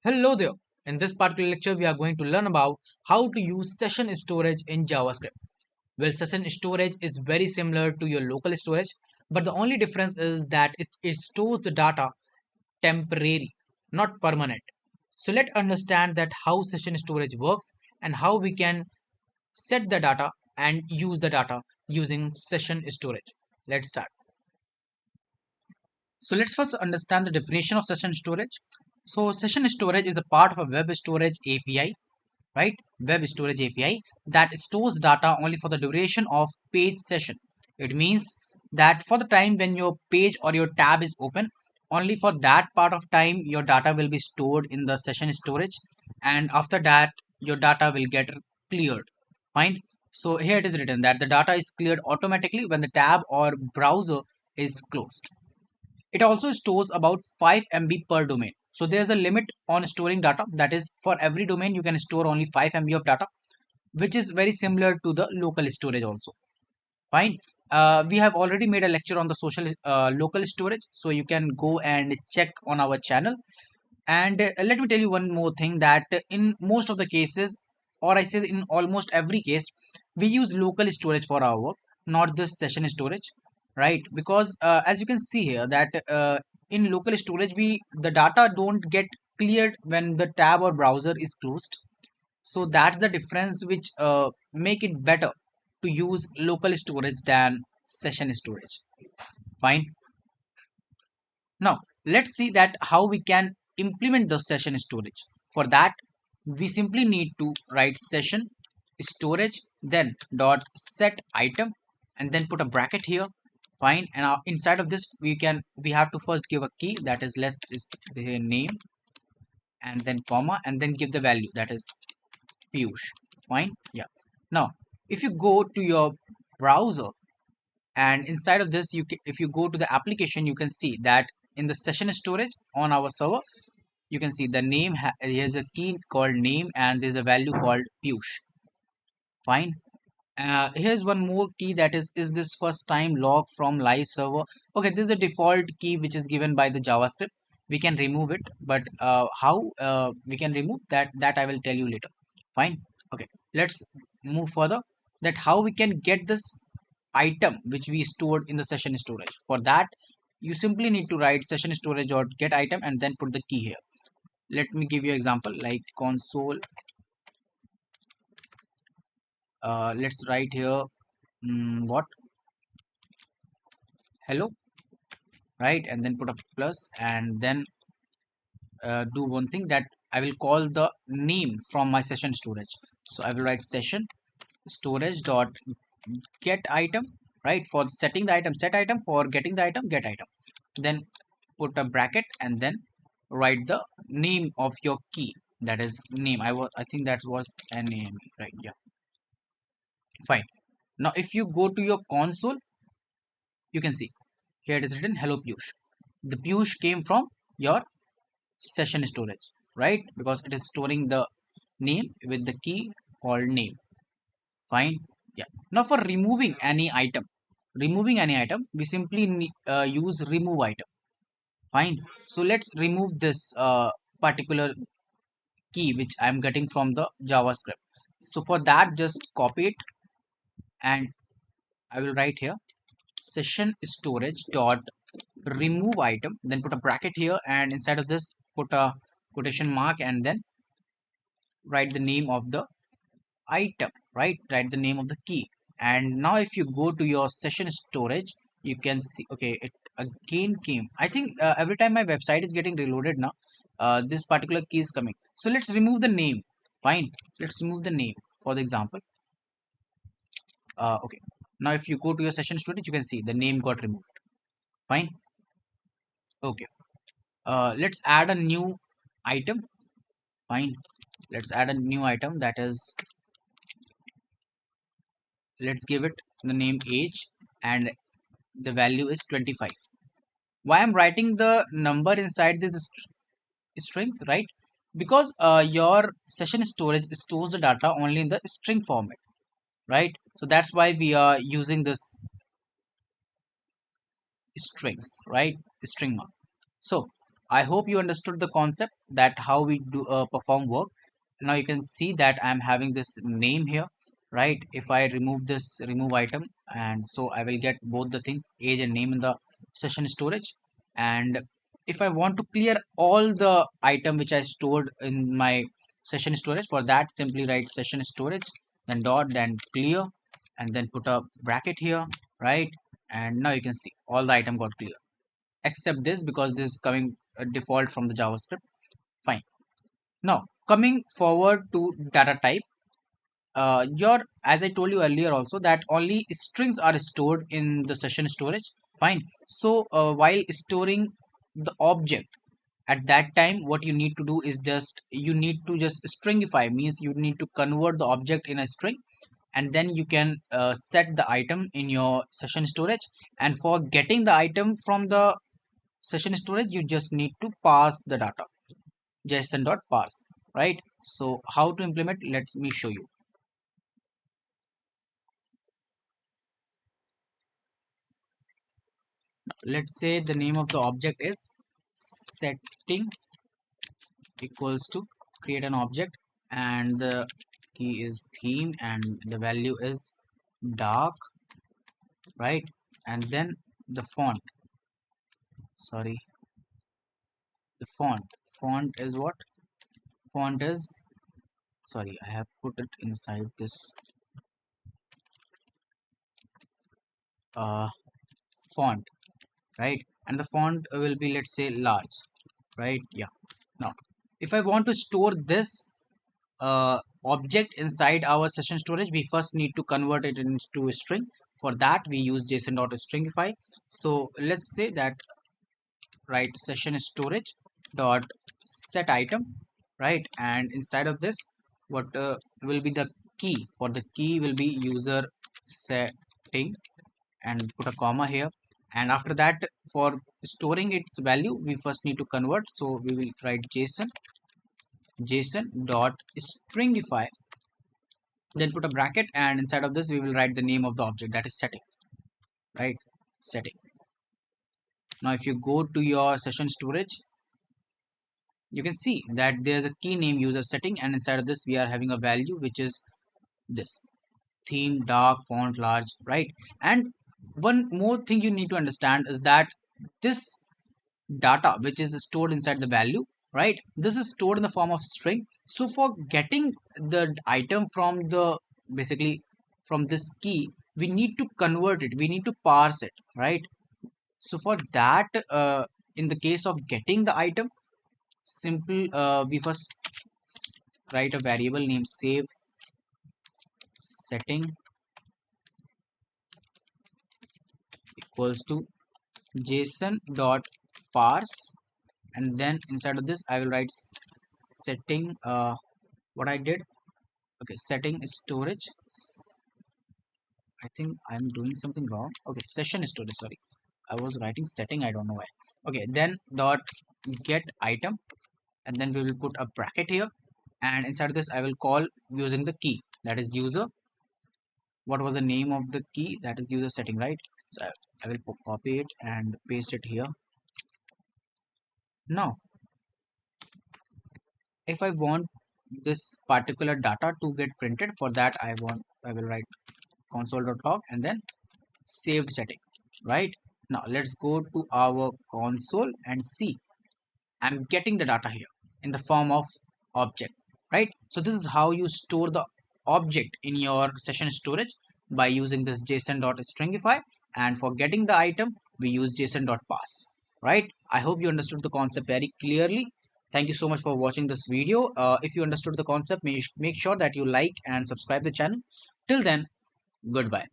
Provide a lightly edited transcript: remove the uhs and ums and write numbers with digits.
Hello there. In this particular lecture, we are going to learn about how to use session storage in JavaScript. Well, session storage is very similar to your local storage, but the only difference is that it stores the data temporary, not permanent. So let's understand that how session storage works and how we can set the data and use the data using session storage. Let's start. So let's first understand the definition of session storage. So session storage is a part of a web storage API, right? Web storage API that stores data only for the duration of page session. It means that for the time when your page or your tab is open, only for that part of time your data will be stored in the session storage, and after that your data will get cleared. Fine. So here it is written that the data is cleared automatically when the tab or browser is closed. It also stores about 5 MB per domain. So there's a limit on storing data, that is for every domain you can store only 5 MB of data, which is very similar to the local storage also. Fine. We have already made a lecture on the local storage, so you can go and check on our channel. And let me tell you one more thing, that in most of the cases, or I say in almost every case, we use local storage for our work, not this session storage, right? Because as you can see here that in local storage the data don't get cleared when the tab or browser is closed. So that's the difference which make it better to use local storage than session storage. Fine. Now, let's see that how we can implement the session storage. For that, we simply need to write session storage, then dot set item, and then put a bracket here. Fine. And inside of this, we have to first give a key, that is let is the name, and then comma, and then give the value, that is Piyush. Fine. Yeah. Now, if you go to your browser, and inside of this if you go to the application, you can see that in the session storage on our server, you can see the name here's a key called name, and there's a value called Piyush. Fine. Here's one more key, that is this first time log from live server. Okay, this is a default key which is given by the JavaScript. We can remove it, but how we can remove that I will tell you later. Fine. Okay, let's move further, that how we can get this item which we stored in the session storage. For that, you simply need to write session storage or get item and then put the key here. Let me give you an example, like console. Let's write here what hello, right? And then put a plus, and then do one thing, that I will call the name from my session storage. So I will write session storage dot get item, right? For setting the item, set item; for getting the item, get item. Then put a bracket and then write the name of your key, that is name. I think that was name, right? Yeah. Fine. Now if you go to your console, you can see here it is written hello Piyush. The Piyush came from your session storage, right? Because it is storing the name with the key called name. Fine. Yeah. Now for removing any item, we simply use remove item. Fine. So let's remove this particular key which I'm getting from the JavaScript. So for that, just copy it, and I will write here session storage dot remove item, then put a bracket here, and inside of this put a quotation mark, and then write the name of the item, right? Write the name of the key. And now if you go to your session storage, you can see, okay, it again came. I think every time my website is getting reloaded now, this particular key is coming. So let's remove the name. Fine. Let's remove the name for the example. Okay. Now if you go to your session storage, you can see the name got removed. Fine. Okay. Let's add a new item. Fine. Let's add a new item, that is, let's give it the name age, and the value is 25. Why I'm writing the number inside this strings, right? Because your session storage stores the data only in the string format, right? So that's why we are using this strings, right? String mark. So I hope you understood the concept that how we do perform work. Now you can see that I'm having this name here, right? If I remove this remove item, and so I will get both the things, age and name, in the session storage. And if I want to clear all the item which I stored in my session storage, for that simply write session storage, then dot, then clear, and then put a bracket here, right? And now you can see all the item got clear except this, because this is coming default from the JavaScript. Fine. Now coming forward to data type, your, as I told you earlier also, that only strings are stored in the session storage. Fine. So while storing the object, at that time what you need to do is just you need to just stringify, means you need to convert the object in a string, and then you can set the item in your session storage. And for getting the item from the session storage, you just need to pass the data, JSON.parse, right? So how to implement, let me show you. Let's say the name of the object is setting equals to create an object, and the key is theme, and the value is dark, right? And then the font, sorry, the font is what? Font is, sorry, I have put it inside this uh font, right? And the font will be, let's say, large, right? Yeah. Now if I want to store this object inside our session storage, we first need to convert it into a string. For that we use JSON.stringify. So let's say that, right, session storage dot set item, right? And inside of this, what will be the key? For the key will be user setting, and put a comma here. And after that, for storing its value, we first need to convert, so we will write json dot stringify, then put a bracket, and inside of this we will write the name of the object, that is setting, right? Setting. Now if you go to your session storage, you can see that there's a key name user setting, and inside of this we are having a value which is this theme, dark, font large, right? And one more thing you need to understand is that this data which is stored inside the value, right, this is stored in the form of string. So for getting the item from the, basically, from this key, we need to convert it, we need to parse it, right? So for that, in the case of getting the item, simple, we first write a variable named save setting equals to JSON.parse, and then inside of this I will write setting, what I did, okay, setting storage, I think I'm doing something wrong. Okay, session storage, sorry, I was writing setting, I don't know why. Okay, then dot get item, and then we will put a bracket here, and inside of this I will call using the key, that is user, what was the name of the key, that is user setting, right? So I will copy it and paste it here. Now if I want this particular data to get printed, for that I will write console.log and then saved setting, right? Now let's go to our console and see I'm getting the data here in the form of object, right? So this is how you store the object in your session storage, by using this json.stringify, and for getting the item we use json.parse, right? I hope you understood the concept very clearly. Thank you so much for watching this video. If you understood the concept, make sure that you like and subscribe the channel. Till then, goodbye.